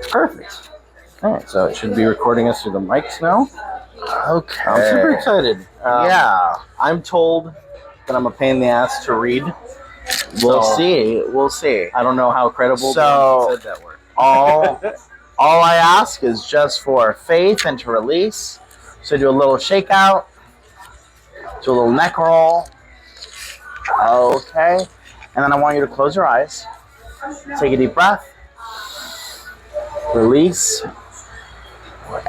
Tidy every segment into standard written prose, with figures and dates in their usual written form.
Perfect. All right, so it should be recording us through the mics now. Okay. I'm super excited. Yeah. I'm told that I'm a pain in the ass to read. We'll So, see. We'll see. I don't know how credible So- the ones that said that were. All I ask is just for faith and to release. So do a little shakeout. Do a little neck roll. Okay. And then I want you to close your eyes. Take a deep breath. Release.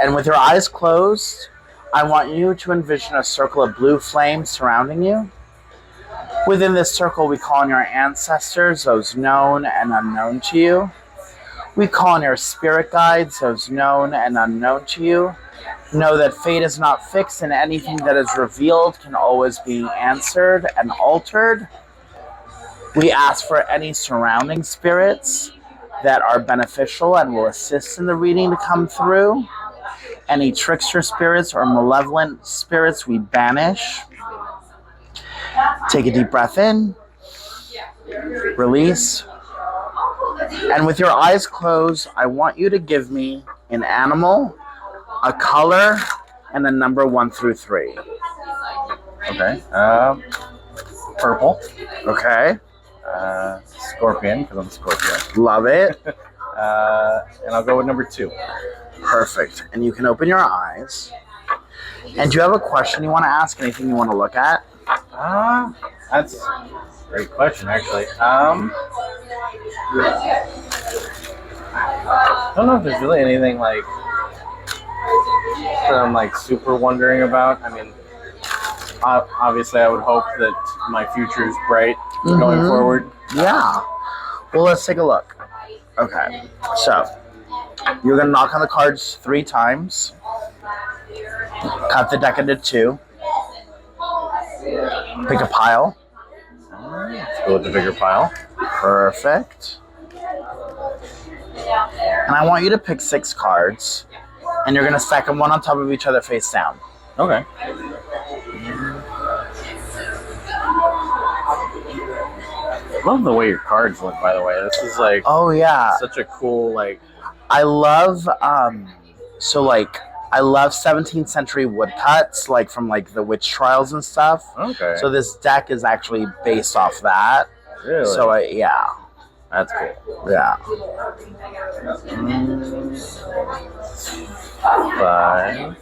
And with your eyes closed, I want you to envision a circle of blue flame surrounding you. Within this circle, we call on your ancestors, those known and unknown to you. We call on your spirit guides, those known and unknown to you. Know that fate is not fixed, and anything that is revealed can always be answered and altered. We ask for any surrounding spirits that are beneficial and will assist in the reading to come through. Any trickster spirits or malevolent spirits we banish. Take a deep breath in. Release. And with your eyes closed, I want you to give me an animal, a color, and a number 1 through 3. Okay. Purple. Okay. Scorpion, because I'm a Scorpio. Love it. And I'll go with number 2. Perfect. And you can open your eyes. And do you have a question you want to ask? Anything you want to look at? That's a great question, actually. I don't know if there's really anything like that I'm like super wondering about. I mean, obviously, I would hope that my future is bright going forward. Yeah. Well, let's take a look. Okay. So, you're going to knock on the cards 3 times. Cut the deck into 2. Pick a pile. Let's go with the bigger pile. Perfect. And I want you to pick 6 cards. And you're going to stack them one on top of each other face down. Okay. Love the way your cards look, by the way. This is like Oh, yeah. such a cool, like, I love, I love 17th century woodcuts, like from like the witch trials and stuff. okay. So this deck is actually based off that. Really? So, yeah. That's cool. Yeah. 5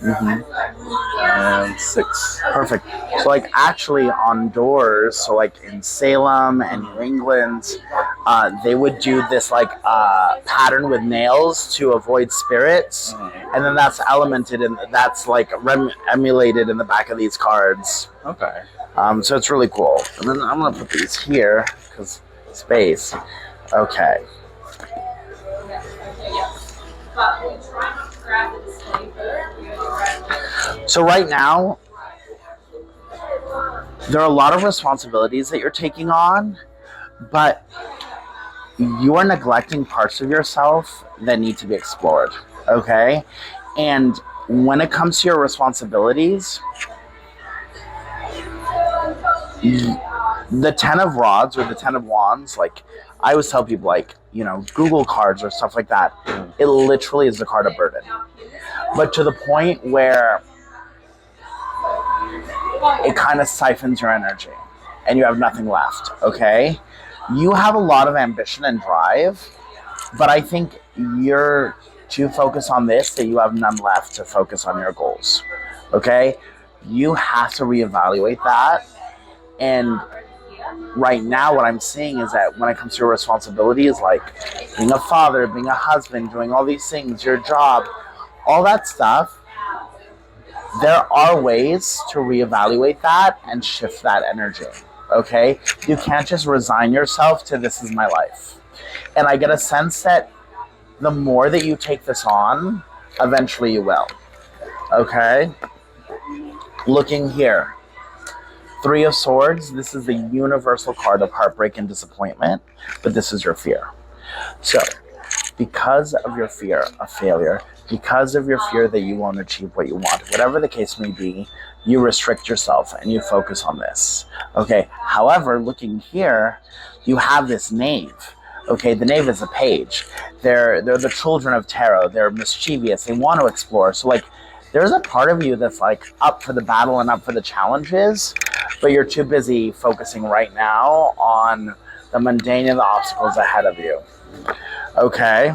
and 6. Perfect. So, like, actually on doors, so like in Salem and New England, they would do this like pattern with nails to avoid spirits, and then that's elemented and that's like emulated in the back of these cards. Okay. So it's really cool. And then I'm gonna put these here because space. Okay. So right now, there are a lot of responsibilities that you're taking on, but you are neglecting parts of yourself that need to be explored, okay? And when it comes to your responsibilities, the 10 of rods or the 10 of wands, like I always tell people, like, you know, Google cards or stuff like that, it literally is the card of burden. But to the point where it kind of siphons your energy and you have nothing left, okay? You have a lot of ambition and drive, but I think you're too focused on this that you have none left to focus on your goals, okay? You have to reevaluate that. And right now what I'm seeing is that when it comes to your responsibilities, like being a father, being a husband, doing all these things, your job, all that stuff, there are ways to reevaluate that and shift that energy, okay? You can't just resign yourself to this is my life. And I get a sense that the more that you take this on, eventually you will, okay? Looking here. 3 of Swords, this is the universal card of heartbreak and disappointment, but this is your fear. So, because of your fear of failure, because of your fear that you won't achieve what you want, whatever the case may be, you restrict yourself and you focus on this. Okay, however, looking here, you have this knave. Okay, the Knave is a page. They're the children of tarot. They're mischievous. They want to explore. So like, there's a part of you that's like up for the battle and up for the challenges, but you're too busy focusing right now on the mundane and the obstacles ahead of you. Okay.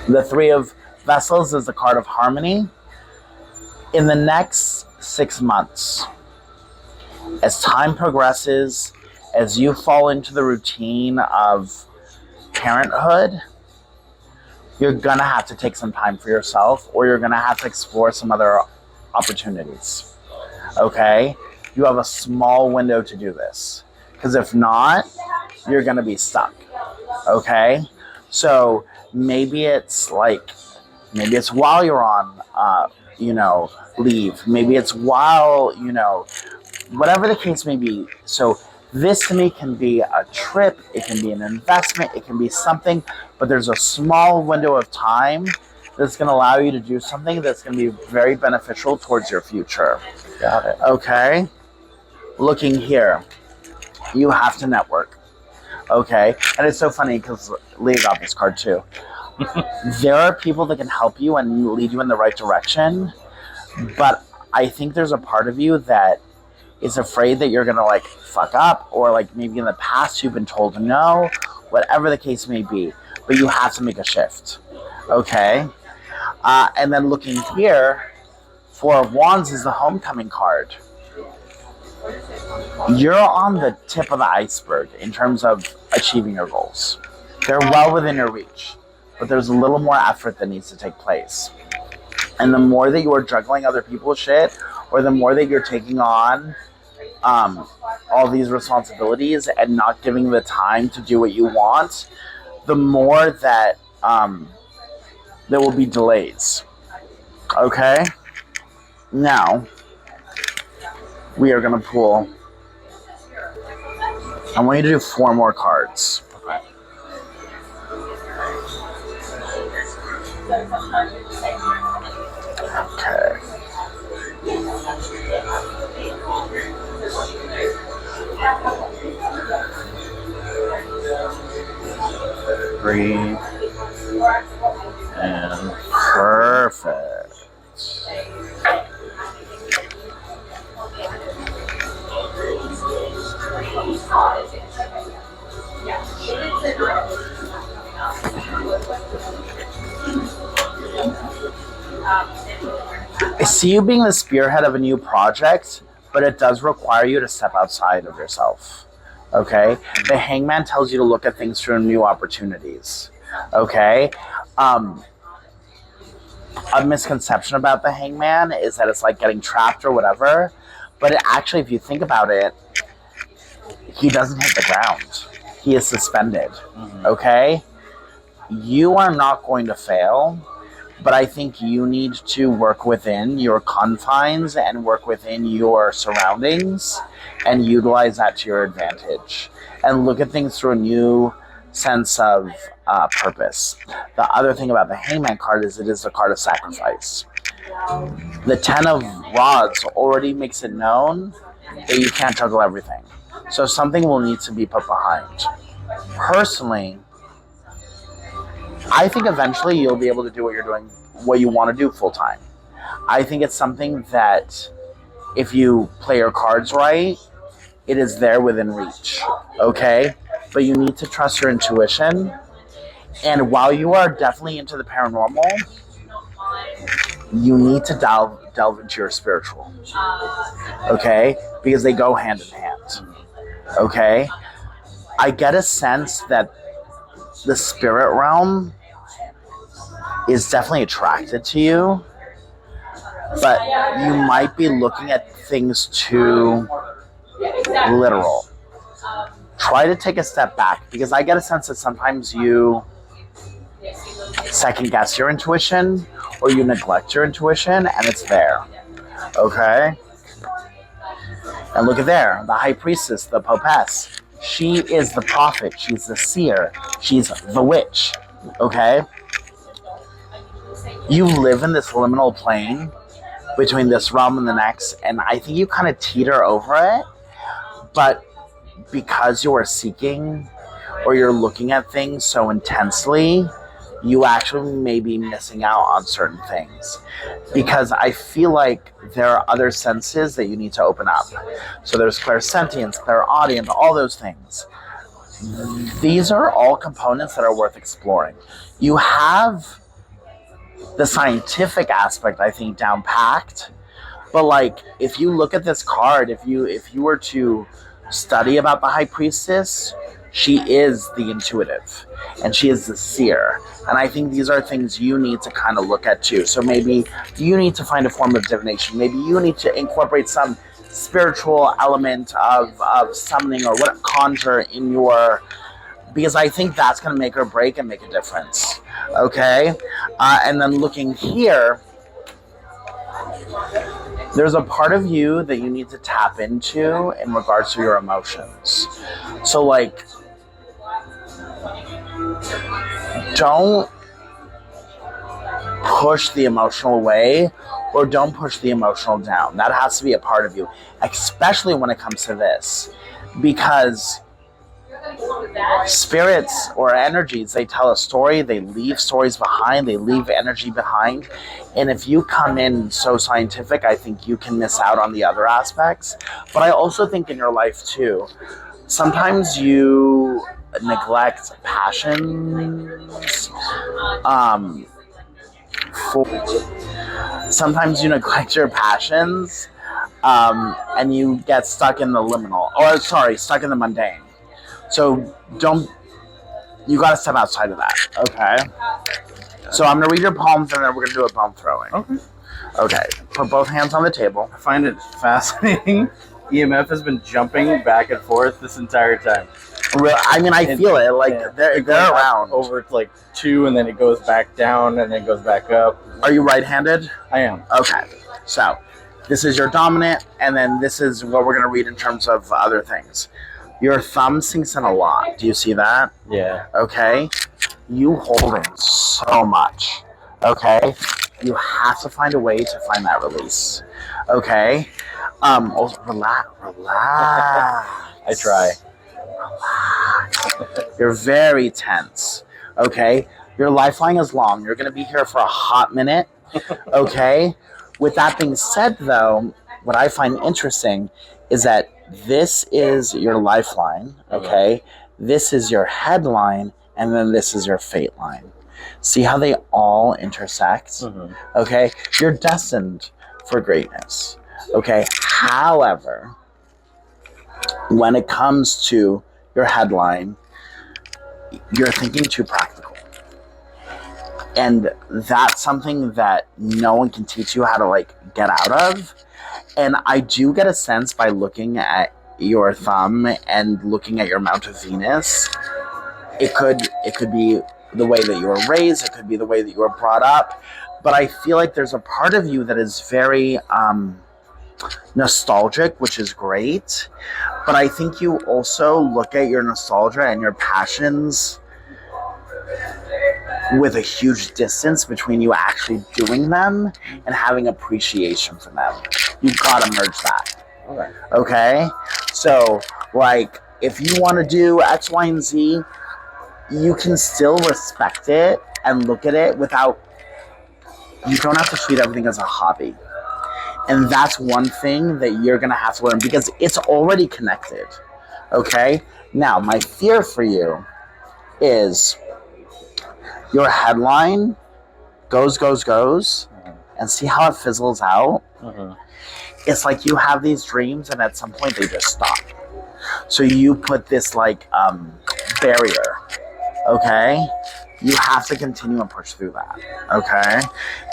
The Three of Vessels is the card of harmony. In the next 6 months, as time progresses, as you fall into the routine of parenthood, you're gonna have to take some time for yourself, or you're gonna have to explore some other opportunities. Okay? You have a small window to do this. Because if not, you're gonna be stuck. Okay? So maybe it's while you're on, leave. Maybe it's while, whatever the case may be. So this to me can be a trip, it can be an investment, it can be something, but there's a small window of time that's going to allow you to do something that's going to be very beneficial towards your future. Got it. Okay? Looking here, you have to network. Okay? And it's so funny because Leah got this card too. There are people that can help you and lead you in the right direction, but I think there's a part of you that is afraid that you're going to like fuck up, or like maybe in the past you've been told no, whatever the case may be, but you have to make a shift. Okay? And then looking here, Four of Wands is the homecoming card. You're on the tip of the iceberg in terms of achieving your goals. They're well within your reach, but there's a little more effort that needs to take place. And the more that you are juggling other people's shit, or the more that you're taking on all these responsibilities and not giving the time to do what you want, the more that there will be delays. Okay? Now, we are going to pull. I want you to do 4 more cards. Okay. Okay. Breathe. And perfect. I see you being the spearhead of a new project, but it does require you to step outside of yourself. Okay? The Hangman tells you to look at things through new opportunities. Okay? A misconception about the Hangman is that it's like getting trapped or whatever, but it actually, if you think about it, he doesn't hit the ground. He is suspended. Okay? You are not going to fail, but I think you need to work within your confines and work within your surroundings and utilize that to your advantage and look at things through a new sense of purpose. The other thing about the Hangman card is it is a card of sacrifice. The Ten of Rods already makes it known that you can't juggle everything. So something will need to be put behind. Personally, I think eventually you'll be able to do what you're doing, what you want to do full time. I think it's something that if you play your cards right, it is there within reach. Okay? But you need to trust your intuition. And while you are definitely into the paranormal, you need to delve into your spiritual. Okay? Because they go hand in hand. Okay? I get a sense that the spirit realm is definitely attracted to you, but you might be looking at things too literal. Try to take a step back, because I get a sense that sometimes you second guess your intuition or you neglect your intuition, and it's there. Okay? And look at there, the High Priestess, the Popess. She is the prophet. She's the seer. She's the witch. Okay? You live in this liminal plane between this realm and the next, and I think you kind of teeter over it, but because you are seeking or you're looking at things so intensely, you actually may be missing out on certain things, because I feel like there are other senses that you need to open up. So there's clairsentience, clairaudience, all those things. These are all components that are worth exploring. You have the scientific aspect, I think, down packed, but like if you look at this card, if you were to study about the High Priestess, she is the intuitive and she is the seer. And I think these are things you need to kind of look at too. So maybe you need to find a form of divination. Maybe you need to incorporate some spiritual element of summoning or what conjure in your, because I think that's going to make or break and make a difference. Okay? And then looking here, there's a part of you that you need to tap into in regards to your emotions. So like, don't push the emotional away or don't push the emotional down. That has to be a part of you, especially when it comes to this, because spirits or energies, they tell a story, they leave stories behind, they leave energy behind. And if you come in so scientific, I think you can miss out on the other aspects. But I also think in your life too, sometimes you neglect passions. Sometimes you neglect your passions, and you get stuck in the liminal, or stuck in the mundane. So you got to step outside of that, okay? So I'm going to read your palms, and then we're going to do a palm throwing. Okay, put both hands on the table. I find it fascinating. EMF has been jumping back and forth this entire time. I mean, I feel it. Like, they're around. Over like 2, and then it goes back down, and then it goes back up. Are you right-handed? I am. Okay, so this is your dominant, and then this is what we're going to read in terms of other things. Your thumb sinks in a lot. Do you see that? Yeah. Okay? You hold in so much. Okay? You have to find a way to find that release. Okay? Also, relax. I try. Relax. You're very tense. Okay? Your lifeline is long. You're going to be here for a hot minute. Okay? With that being said, though, what I find interesting is that this is your lifeline, okay? This is your headline, and then this is your fate line. See how they all intersect? Okay? You're destined for greatness, okay? However, when it comes to your headline, you're thinking too practical. And that's something that no one can teach you how to, like, get out of. And I do get a sense by looking at your thumb and looking at your Mount of Venus, it could be the way that you were raised, it could be the way that you were brought up, but I feel like there's a part of you that is very nostalgic, which is great, but I think you also look at your nostalgia and your passions with a huge distance between you actually doing them and having appreciation for them. You've got to merge that. Okay? So, like, if you want to do X, Y, and Z, you can still respect it and look at it without, you don't have to treat everything as a hobby. And that's one thing that you're going to have to learn because it's already connected. Okay? Now, my fear for you is your headline goes, and see how it fizzles out. It's like you have these dreams, and at some point they just stop. So you put this like barrier. Okay, you have to continue and push through that. Okay,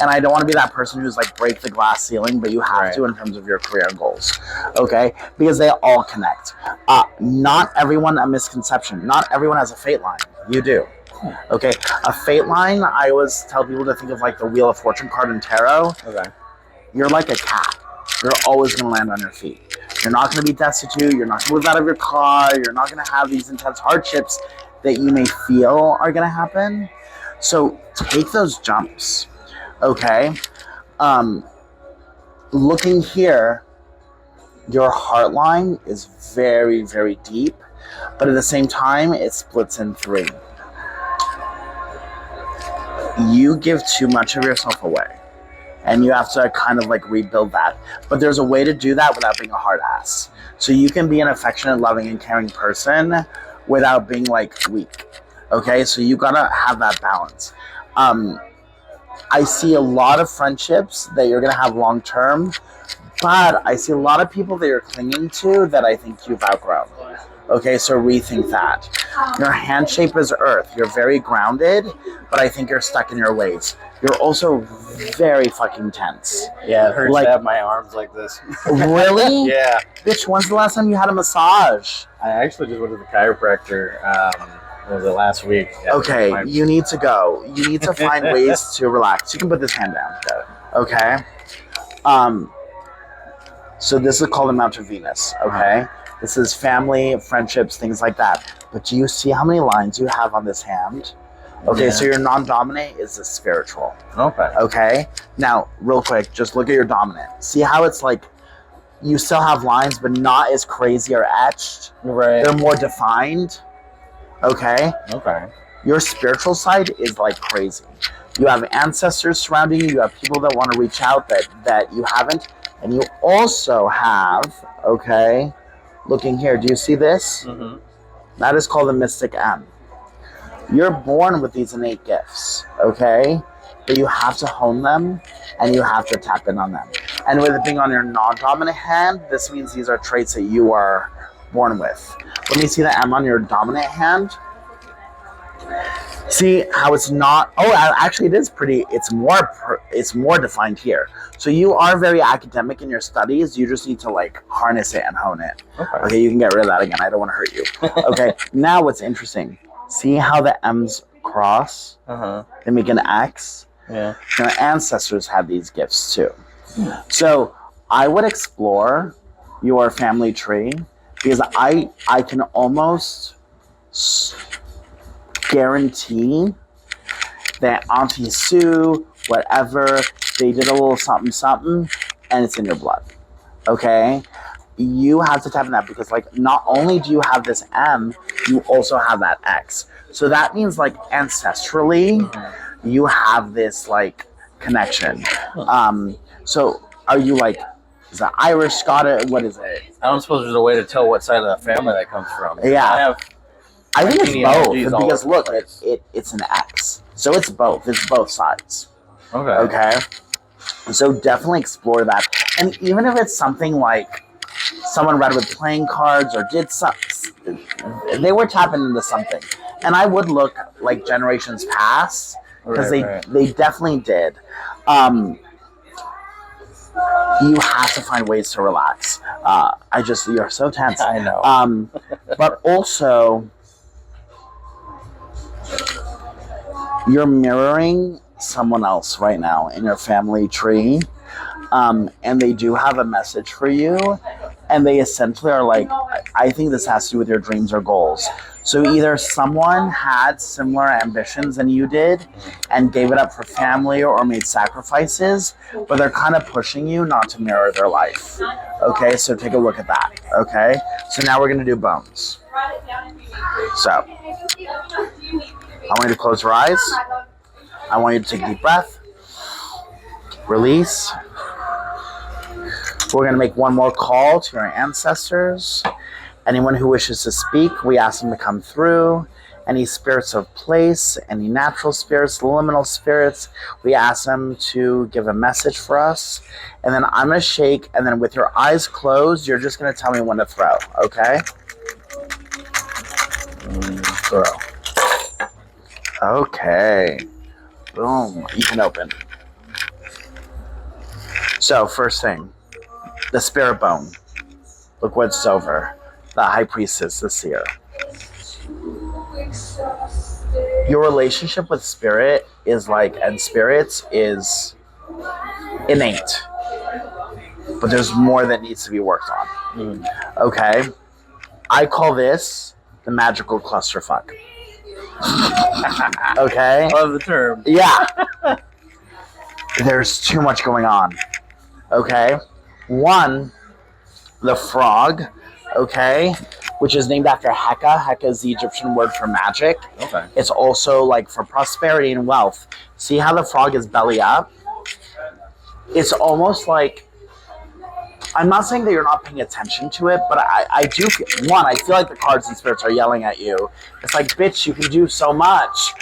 and I don't want to be that person who's like break the glass ceiling, but you have to in terms of your career goals. Okay, because they all connect. Not everyone, a misconception. Not everyone has a fate line. You do. Okay, a fate line, I always tell people to think of like the Wheel of Fortune card in tarot. Okay. You're like a cat. You're always going to land on your feet. You're not going to be destitute. You're not going to live out of your car. You're not going to have these intense hardships that you may feel are going to happen. So take those jumps. Okay? Looking here, your heart line is very, very deep. But at the same time, it splits in three. You give too much of yourself away. And you have to kind of like rebuild that. But there's a way to do that without being a hard ass. So you can be an affectionate, loving, and caring person without being like weak. Okay, so you gotta have that balance. I see a lot of friendships that you're gonna have long term, but I see a lot of people that you're clinging to that I think you've outgrown. Okay, so rethink that. Your hand shape is earth. You're very grounded, but I think you're stuck in your ways. You're also very fucking tense. Yeah, it hurts Like- to have my arms like this. Really? Yeah. Bitch, when's the last time you had a massage? I actually just went to the chiropractor. Was it last week? Yeah, Okay, my- you need to go. You need to find ways to relax. You can put this hand down. Okay? So this is called the Mount of Venus, okay? This is family, friendships, things like that. But do you see how many lines you have on this hand? Okay, Yeah. so your non-dominant is the spiritual, Okay. okay? Now, real quick, just look at your dominant. See how it's like you still have lines, but not as crazy or etched? Right. They're more defined, okay? Okay. Your spiritual side is like crazy. You have ancestors surrounding you. You have people that want to reach out that you haven't. And you also have, okay, looking here, do you see this? Mm-hmm. That is called the Mystic M. You're born with these innate gifts, okay? But you have to hone them and you have to tap in on them. And with it being on your non-dominant hand, this means these are traits that you are born with. Let me see the M on your dominant hand. See how it's not, actually it is pretty, it's more defined here. So you are very academic in your studies, you just need to like harness it and hone it. Okay, you can get rid of that again, I don't want to hurt you. Okay, now what's interesting, see how the M's cross? They make an X? Yeah. Your ancestors had these gifts too. So I would explore your family tree because I can almost guarantee that Auntie Sue, whatever, they did a little something something and it's in your blood. Okay? You have to tap in that because like not only do you have this M, you also have that X. So that means like ancestrally you have this like connection. So are you like, is that Irish, Scottish, what is it? I don't suppose there's a way to tell what side of the family that comes from. Yeah. I think it's both genealogy is all because over look, the place. it's an X. So it's both. It's both sides. Okay. Okay? So definitely explore that. And even if it's something like someone read with playing cards or did something, they were tapping into something. And I would look like generations past because they definitely did. You have to find ways to relax. You're so tense. I know. But also, you're mirroring someone else right now in your family tree. And they do have a message for you. And they essentially are like, I think this has to do with your dreams or goals. So either someone had similar ambitions than you did and gave it up for family or made sacrifices, but they're kind of pushing you not to mirror their life. Okay, so take a look at that. Okay, so now we're going to do bones. So, I want you to close your eyes. I want you to take a deep breath. Release. We're going to make one more call to your ancestors. Anyone who wishes to speak, we ask them to come through. Any spirits of place, any natural spirits, liminal spirits, we ask them to give a message for us. And then I'm going to shake, and then with your eyes closed, you're just going to tell me when to throw, okay? Throw. Okay. Boom. You can open. So, first thing, the spirit bone. Look what's over. The high priestess, the seer. Your relationship with spirit is like, and spirits is innate. But there's more that needs to be worked on. Okay? I call this the magical clusterfuck. Okay? Love the term. Yeah. There's too much going on. Okay? One, the frog, okay? which is named after Heka. Heka is the Egyptian word for magic. Okay. It's also like for prosperity and wealth. See how the frog is belly up? It's almost like, I'm not saying that you're not paying attention to it, but I do, one, I feel like the cards and spirits are yelling at you. It's like, bitch, you can do so much.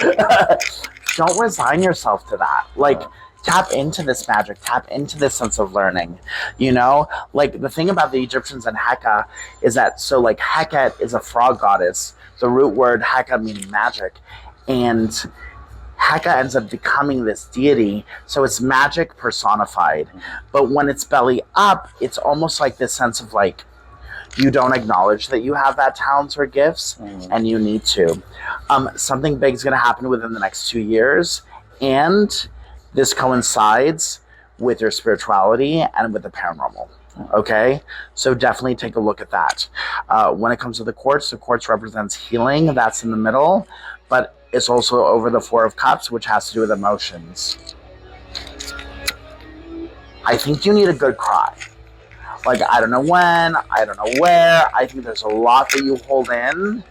Don't resign yourself to that. Like, tap into this magic, tap into this sense of learning, you know? Like, the thing about the Egyptians and Heka is that, so like, Heket is a frog goddess, the root word Heka meaning magic, and Heka ends up becoming this deity, so it's magic personified. But when it's belly up, it's almost like this sense of like, you don't acknowledge that you have that talents or gifts, and you need to. Something big is going to happen within the next 2 years, and this coincides with your spirituality and with the paranormal. Okay, so definitely take a look at that. When it comes to the quartz represents healing. That's in the middle, but it's also over the Four of Cups, which has to do with emotions. I think you need a good cry. Like, I don't know when, I don't know where. I think there's a lot that you hold in,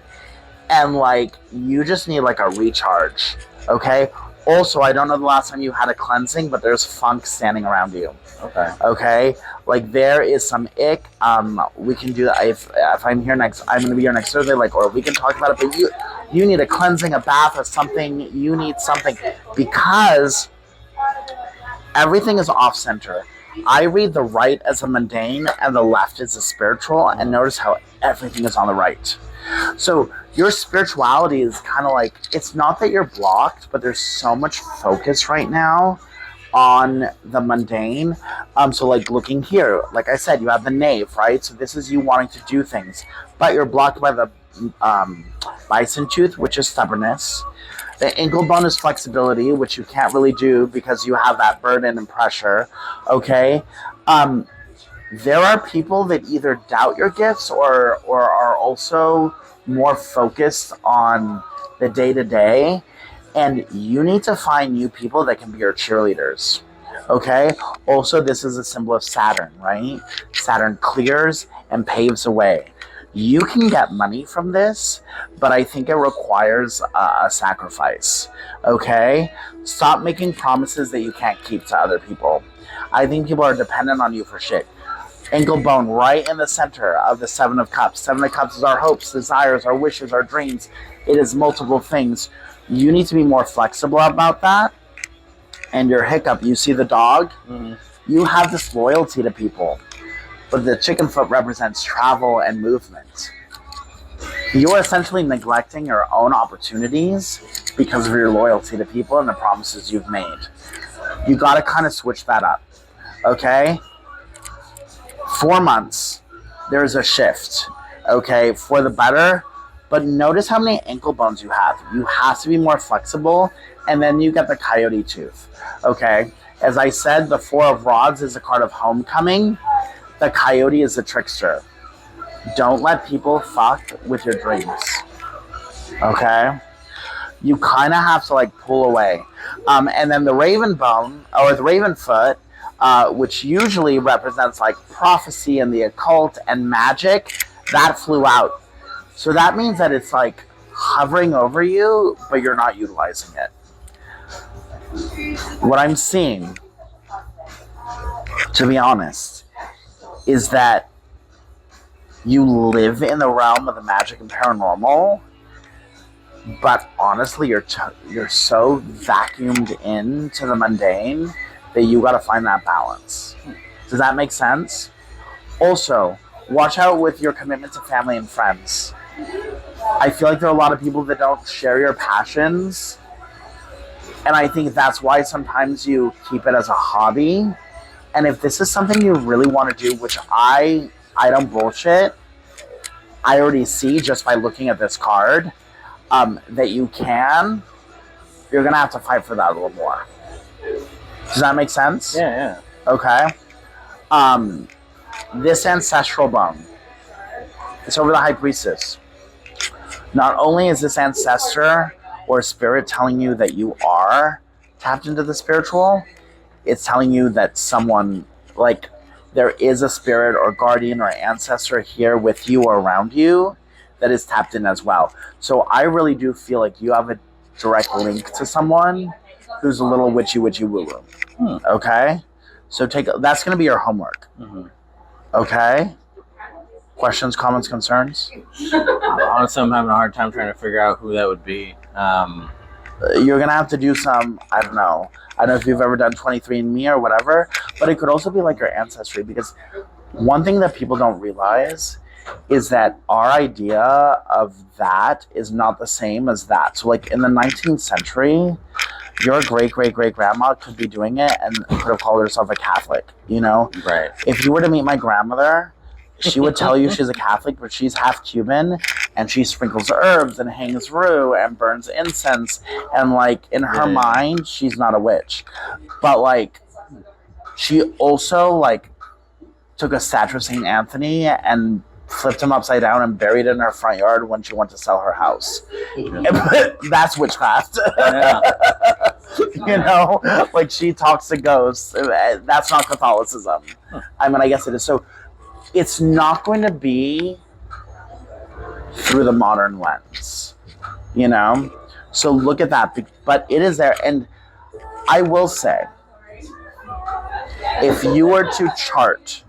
and like, you just need like a recharge. Okay. Also, I don't know the last time you had a cleansing, but there's funk standing around you. Okay. Okay. Like, there is some ick. We can do that if I'm here next. I'm gonna be here next Thursday. Like, or we can talk about it. But you need a cleansing, a bath, or something. You need something because everything is off center. I read the right as a mundane and the left as a spiritual, and notice how everything is on the right. So your spirituality is kind of like, it's not that you're blocked, but there's so much focus right now on the mundane. So like looking here, like I said, you have the knave, right? So this is you wanting to do things, but you're blocked by the bison tooth, which is stubbornness. The ankle bone is flexibility, which you can't really do because you have that burden and pressure. Okay. There are people that either doubt your gifts or are also more focused on the day-to-day, and you need to find new people that can be your cheerleaders. Okay. Also, this is a symbol of Saturn, right? Saturn clears and paves a way. You can get money from this, but I think it requires a sacrifice. Okay? Stop making promises that you can't keep to other people. I think people are dependent on you for shit. Ankle bone right in the center of the Seven of Cups. Seven of Cups is our hopes, desires, our wishes, our dreams. It is multiple things. You need to be more flexible about that. And your hiccup, you see the dog? Mm-hmm. You have this loyalty to people. But the chicken foot represents travel and movement. You're essentially neglecting your own opportunities because of your loyalty to people and the promises you've made. You got to kind of switch that up. Okay? 4 months, there's a shift. Okay? For the better. But notice how many ankle bones you have. You have to be more flexible. And then you get the coyote tooth. Okay? As I said, the Four of Rods is a card of homecoming. The coyote is a trickster. Don't let people fuck with your dreams. Okay? You kind of have to like pull away. And then the raven bone, or the raven foot, which usually represents like prophecy and the occult and magic, that flew out. So that means that it's like hovering over you, but you're not utilizing it. What I'm seeing, to be honest, is that you live in the realm of the magic and paranormal, but honestly, you're so vacuumed into the mundane that you got to find that balance. Does that make sense? Also, watch out with your commitment to family and friends. I feel like there are a lot of people that don't share your passions, and I think that's why sometimes you keep it as a hobby. And if this is something you really want to do, which I don't bullshit, I already see just by looking at this card, that you can, you're going to have to fight for that a little more. Does that make sense? Yeah. Okay. This ancestral bone, it's over the High Priestess. Not only is this ancestor or spirit telling you that you are tapped into the spiritual, it's telling you that someone, like, there is a spirit or guardian or ancestor here with you or around you that is tapped in as well. So I really do feel like you have a direct link to someone who's a little witchy woo woo. Okay? So that's going to be your homework. Okay? Questions, comments, concerns? Honestly, I'm having a hard time trying to figure out who that would be. You're going to have to do some, I don't know if you've ever done 23andMe or whatever, but it could also be like your ancestry, because one thing that people don't realize is that our idea of that is not the same as that. So like in the 19th century, your great-great-great-grandma could be doing it and could have called herself a Catholic, you know? Right. If you were to meet my grandmother, she would tell you she's a Catholic, but she's half Cuban, and she sprinkles herbs and hangs rue and burns incense, and like in her mind, she's not a witch. But like, she also like took a statue of St. Anthony and flipped him upside down and buried it in her front yard when she went to sell her house. That's witchcraft. You know, like she talks to ghosts. That's not Catholicism. I mean, I guess it is. So it's not going to be through the modern lens, you know? So look at that. But it is there. And I will say, if you were to chart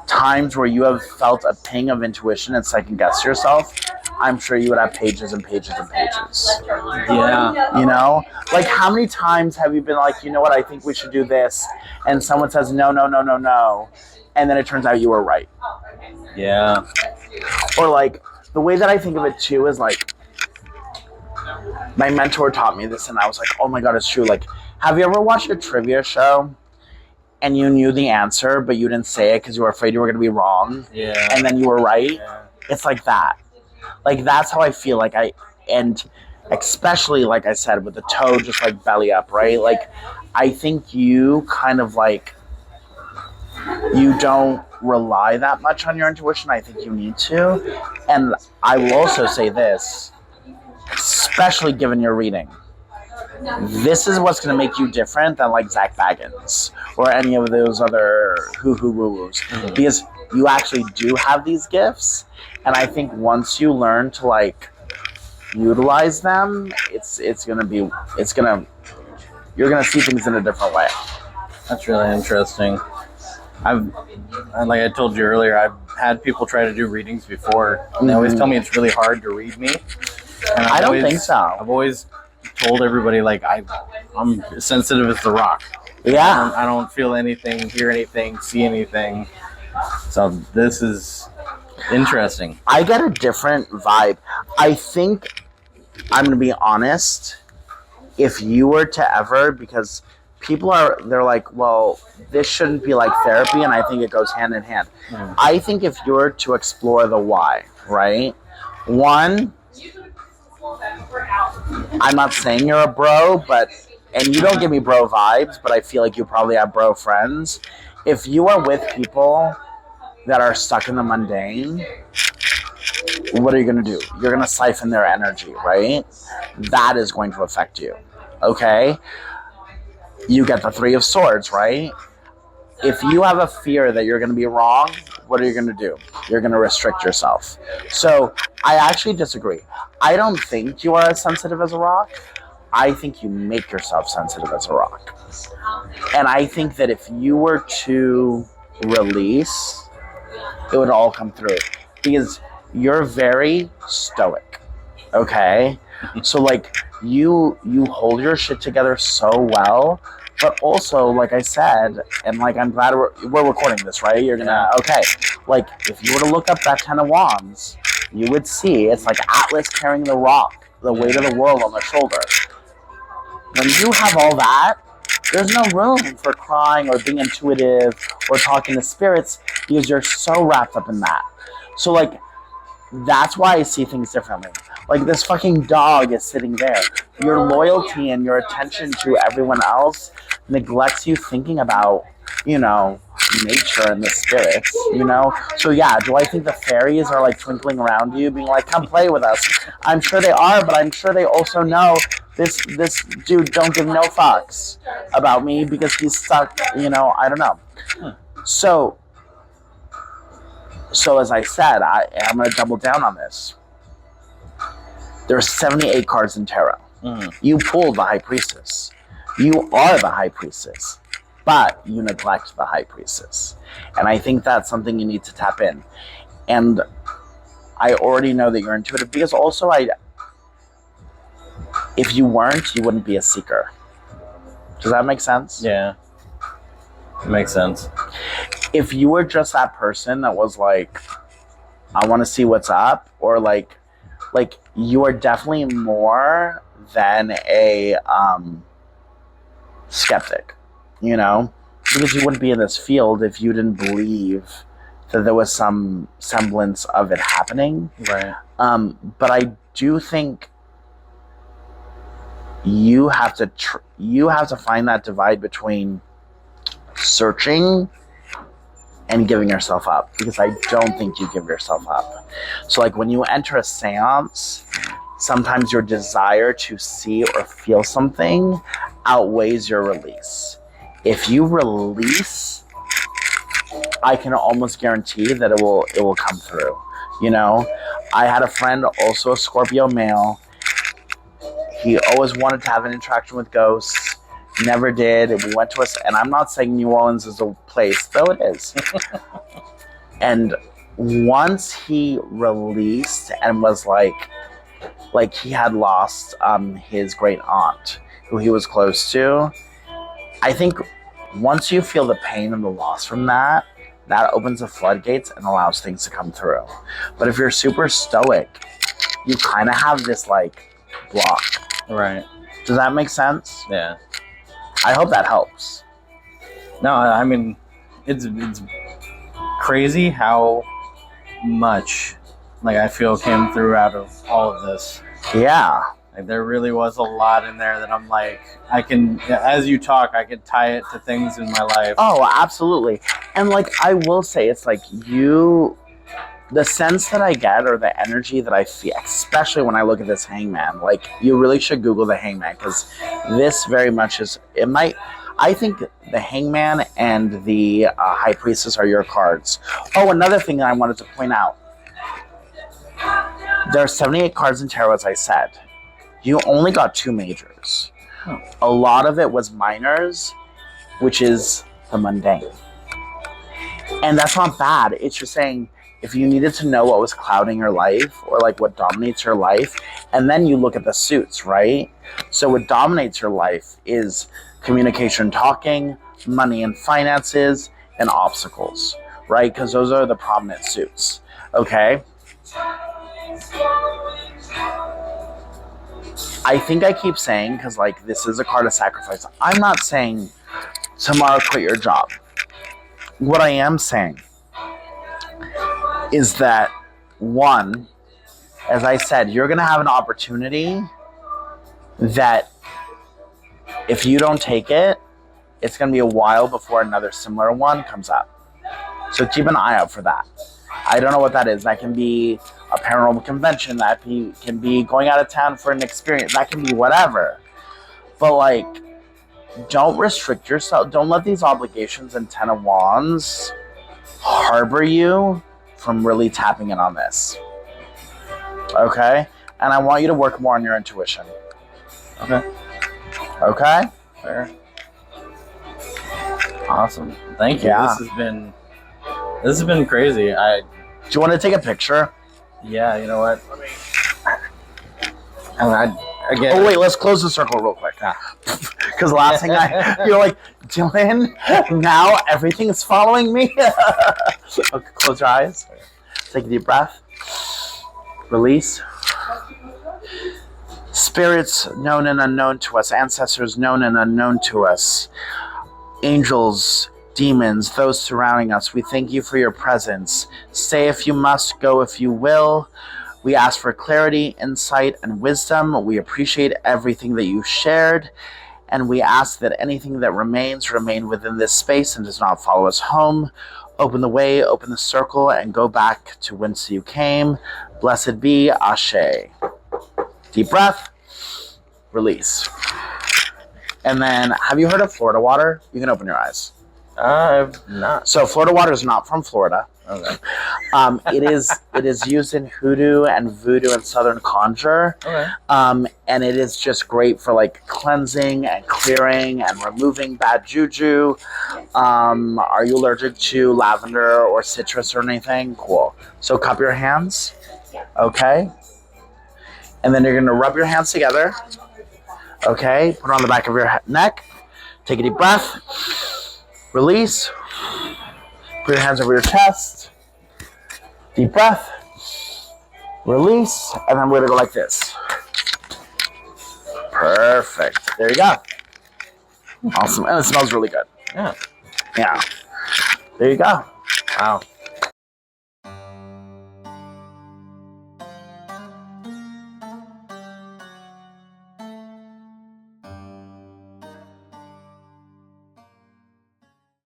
times where you have felt a ping of intuition and second guess yourself, I'm sure you would have pages and pages and pages. Yeah. You know? Like, how many times have you been like, you know what, I think we should do this, and someone says, no, and then it turns out you were right. Yeah. Or like, the way that I think of it too is like, my mentor taught me this, and I was like, oh my God, it's true. Like, have you ever watched a trivia show and you knew the answer, but you didn't say it because you were afraid you were going to be wrong? Yeah. And then you were right? Yeah. It's like that. Like, that's how I feel. Like, and especially, like I said, with the toe just like belly up, right? Like, I think you kind of like, you don't rely that much on your intuition. I think you need to. And I will also say this, especially given your reading, this is what's going to make you different than like Zach Baggins or any of those other woo-woos. Because you actually do have these gifts. And I think once you learn to like utilize them, you're going to see things in a different way. That's really interesting. Like I told you earlier, I've had people try to do readings before, and they always tell me it's really hard to read me. And I don't think so. I've always told everybody like I'm sensitive as the rock. Yeah. I don't feel anything, hear anything, see anything. So this is interesting. I get a different vibe. I think, I'm going to be honest, if you were to ever, because they're like, well, this shouldn't be like therapy, and I think it goes hand in hand. I think if you were to explore the why, right? One, I'm not saying you're a bro, and you don't give me bro vibes, but I feel like you probably have bro friends. If you are with people that are stuck in the mundane, what are you going to do? You're going to siphon their energy, right? That is going to affect you, okay? You get the Three of Swords, right? If you have a fear that you're going to be wrong, what are you going to do? You're going to restrict yourself. So I actually disagree. I don't think you are as sensitive as a rock. I think you make yourself sensitive as a rock. And I think that if you were to release, it would all come through. Because you're very stoic, okay? So like, you hold your shit together so well, but also, like I said, and like I'm glad we're recording this, right? You're gonna, okay, like if you were to look up that Ten of Wands, you would see it's like Atlas carrying the rock, the weight of the world on the shoulder. When you have all that, there's no room for crying or being intuitive or talking to spirits, because you're so wrapped up in that. So like, that's why I see things differently. Like, this fucking dog is sitting there. Your loyalty and your attention to everyone else neglects you thinking about, you know, nature and the spirits, you know? So yeah, do I think the fairies are like twinkling around you, being like, come play with us? I'm sure they are, but I'm sure they also know this dude don't give no fucks about me because he's stuck, you know, I don't know. So So as I said, I'm going to double down on this. There are 78 cards in tarot. Mhm. You pulled the High Priestess. You are the High Priestess, but you neglect the High Priestess. And I think that's something you need to tap in. And I already know that you're intuitive, because also if you weren't, you wouldn't be a seeker. Does that make sense? Yeah. It makes sense. If you were just that person that was like, I want to see what's up, or like you are definitely more than a skeptic, you know, because you wouldn't be in this field if you didn't believe that there was some semblance of it happening. Right. But I do think you have to find that divide between searching and giving yourself up, because I don't think you give yourself up. So like when you enter a seance, sometimes your desire to see or feel something outweighs your release. If you release, I can almost guarantee that it will come through. You know, I had a friend, also a Scorpio male. He always wanted to have an interaction with ghosts. Never did. We went to and I'm not saying New Orleans is a place, though it is. And once he released and was like he had lost his great aunt, who he was close to, I think once you feel the pain and the loss from that opens the floodgates and allows things to come through. But if you're super stoic, you kind of have this like block. Right. Does that make sense? Yeah. I hope that helps. No, I mean, it's crazy how much like I feel came through out of all of this. Yeah. Like there really was a lot in there that I'm like, I can, as you talk, I could tie it to things in my life. Oh, absolutely. And like I will say, it's like the sense that I get, or the energy that I feel, especially when I look at this hangman, like you really should Google the hangman, because this very much is, I think the hangman and the high priestess are your cards. Oh, another thing that I wanted to point out. There are 78 cards in tarot, as I said. You only got 2 majors. Oh. A lot of it was minors, which is the mundane. And that's not bad. It's just saying, if you needed to know what was clouding your life, or like what dominates your life, and then you look at the suits, right? So what dominates your life is communication, talking, money and finances, and obstacles, right? Because those are the prominent suits, okay? I think I keep saying, because like this is a card of sacrifice, I'm not saying tomorrow quit your job. What I am saying is that, one, as I said, you're going to have an opportunity that if you don't take it, it's going to be a while before another similar one comes up. So keep an eye out for that. I don't know what that is. That can be a paranormal convention. That can be going out of town for an experience. That can be whatever. But like, don't restrict yourself. Don't let these obligations and 10 of Wands harbor you from really tapping in on this. Okay? And I want you to work more on your intuition. Okay. Okay? Fair. Awesome. Thank you. Yeah. This has been crazy. Do you want to take a picture? Yeah, you know what? Again. Oh wait, let's close the circle real quick. Because last thing you're like, Dylan, now everything is following me. Okay, close your eyes. Take a deep breath. Release. Spirits known and unknown to us, ancestors known and unknown to us, angels, demons, those surrounding us, we thank you for your presence. Stay if you must, go if you will. We ask for clarity, insight, and wisdom. We appreciate everything that you shared, and we ask that anything that remain within this space and does not follow us home. Open the way, open the circle, and go back to whence you came. Blessed be Ashe. Deep breath. Release. And then, have you heard of Florida water? You can open your eyes. I've not. So Florida water is not from Florida. Okay. It is used in hoodoo and voodoo and southern conjure. Okay. And it is just great for like cleansing and clearing and removing bad juju. Are you allergic to lavender or citrus or anything? Cool. So cup your hands. Okay. And then you're gonna rub your hands together. Okay. Put it on the back of your neck. Take a deep breath. Release. Put your hands over your chest. Deep breath. Release. And then we're going to go like this. Perfect. There you go. Awesome. And it smells really good. Yeah. Yeah. There you go. Wow.